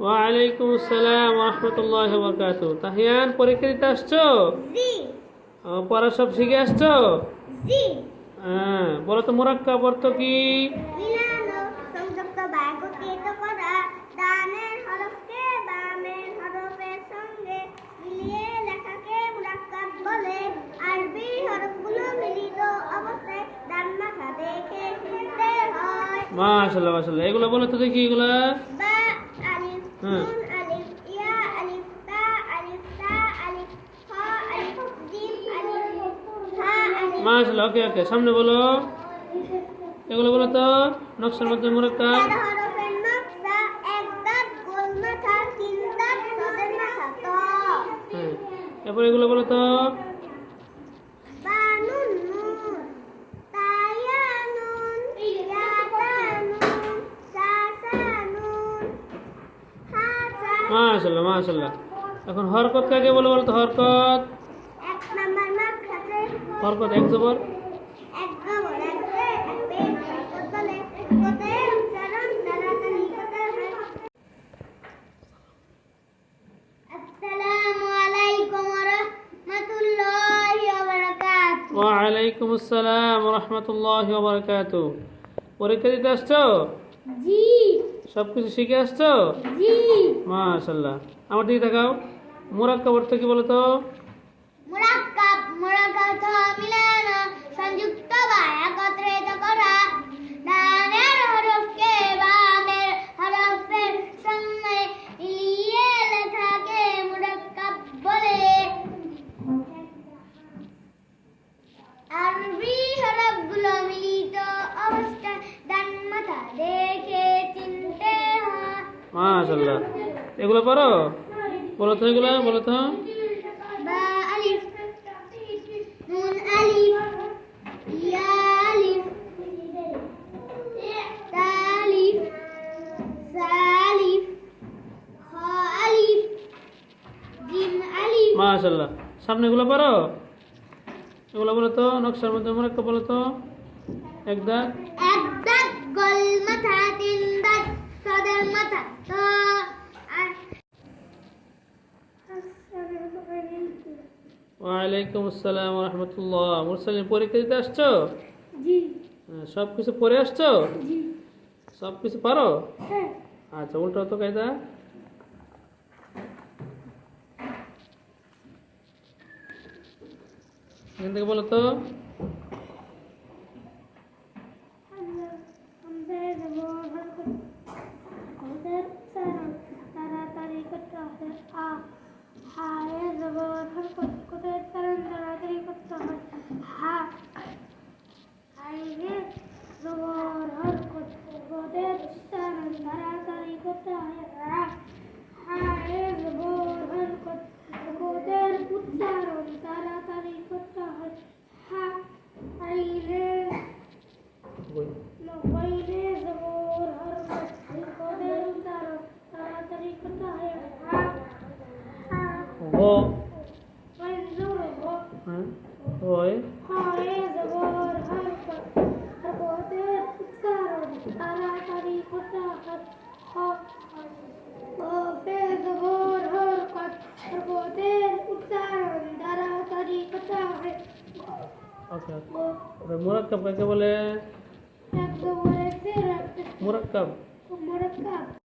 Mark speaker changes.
Speaker 1: ওয়ালাইকুম আসসালাম ওয়া রাহমাতুল্লাহি ওয়া বারাকাতুহু। তাহিয়ান, পরীক্ষা দিতে আসছো?
Speaker 2: জি।
Speaker 1: পড়া সব শিখে আসছো?
Speaker 2: জি।
Speaker 1: হ্যাঁ, বলো তো মুরাক্কাব অর্থ কি?
Speaker 2: মিলানো, সংযুক্ত বা একত্রিত করা, ডানের হরফকে বামের হরফের সঙ্গে মিলিয়ে লেখাকে মুরাক্কাব বলে। আরবি হরফগুলো মিলিত অবস্থায় ডান মাথা দেখে চিনতে হয়।
Speaker 1: মাশাআল্লাহ মাশাআল্লাহ। এগুলো বলো তো দেখি এগুলা।
Speaker 2: বা আলিফ,
Speaker 1: হ্যাঁ।
Speaker 2: নুন আলিফ, ইয়া আলিফ, তা আলিফ, সা আলিফ, খ আলিফ, জিম আলিফ, হা আলিফ।
Speaker 1: মাশাআল্লাহ, ওকে ওকে, সামনে বলো। এগুলো বলো তো নকশার মধ্যে মুরাক্কাব।
Speaker 2: ১৩ হরফের নকশা, এক দাঁত গোল মাথা, তিন দাঁত সদের মাথা, ত।
Speaker 1: হ্যাঁ, এরপর এগুলো বলো তো।
Speaker 2: বা নুন নুন, তা ইয়া নুন, ইয়া তা নুন, সা সা নুন, হা সা।
Speaker 1: মাশাআল্লাহ মাশাআল্লাহ। এখন হরকত কাকে বলো বলো তো? হরকত।
Speaker 2: এক নাম্বার মাখাতে
Speaker 1: হরকত এক জবর।
Speaker 2: এক জবর, এক পেশ, এক পেশ হরকত বলে। হরকতের উচ্চারণ তাড়াতাড়ি করতে হয়। আসসালামু আলাইকুম ওয়া রাহমাতুল্লাহি ওয়া বারাকাতুহু।
Speaker 1: ওয়ালাইকুম আসসালাম ওয়া রাহমাতুল্লাহি ওয়া বারাকাতুহু। পরীক্ষা দিতে আসছো?
Speaker 2: জি।
Speaker 1: সব কিছু শিখে আসছো?
Speaker 2: জি।
Speaker 1: মাশাআল্লাহ। আমার দিকে তাকাও। মুরাক্কাব অর্থ কি বলো তো?
Speaker 2: মুরাক্কাব, মুরাক্কাব মিলানো, সংযুক্ত বা একত্রিত করা, ডানের হরফকে বামের হরফের সঙ্গে মিলিয়ে লেখাকে মুরাক্কাব বলে। আরবি হরফগুলো মিলিত অবস্থায় ডান মাথা দেখে চিনতে হয়।
Speaker 1: মাশাআল্লাহ। এগুলো পারো? বলো তো এগুলো, বলো তো।
Speaker 2: বা আলিফ, নুন আলিফ, ইয়া আলিফ, তা আলিফ, সা আলিফ, খ আলিফ, জিম আলিফ।
Speaker 1: মাশাআল্লাহ। সামনে এগুলো পারো? এগুলো বলো তো নকশার মধ্যে মুরাক্কাব বলো তো। এক দাঁত।
Speaker 2: এক দাঁত গোল মাথা, তিন দাঁত সদের মাথা, ত।
Speaker 1: ওয়ালাইকুম আসসালাম ওয়া রাহমাতুল্লাহ। মুরসালিন, পরীক্ষা দিতে আসছো?
Speaker 2: জি।
Speaker 1: সব কিছু পড়ে আসছো?
Speaker 2: জি।
Speaker 1: সব কিছু পারো?
Speaker 2: হ্যাঁ।
Speaker 1: আচ্ছা, উল্টো তো কায়দা। এখান থেকে বলো তো।
Speaker 2: তাড়াতাড়ি করতে হয়। হায় জবর হরকত করে তাড়াতাড়ি করতে হয়। হায় জবর হরকত করে তাড়াতাড়ি করতে হয়। হায় জবর হরকত করে উচ্চারণ তাড়াতাড়ি করতে হয়। হাইলে নবাইলে জবর হরকত করে উচ্চারণ তাড়াতাড়ি করতে হয়।
Speaker 1: ও।
Speaker 2: ওই জোরে ও।
Speaker 1: হ্যাঁ, ওই।
Speaker 2: হায় জবর হরকত করে উচ্চারণ তাড়াতাড়ি করতে হয়। ওফে জবর হরকত করে উচ্চারণ তাড়াতাড়ি করতে হয়।
Speaker 1: ওকে। মুরাক্কাব কাকে বলে?
Speaker 2: এক জবর এক জের
Speaker 1: মুরাক্কাব।
Speaker 2: মুরাক্কাব।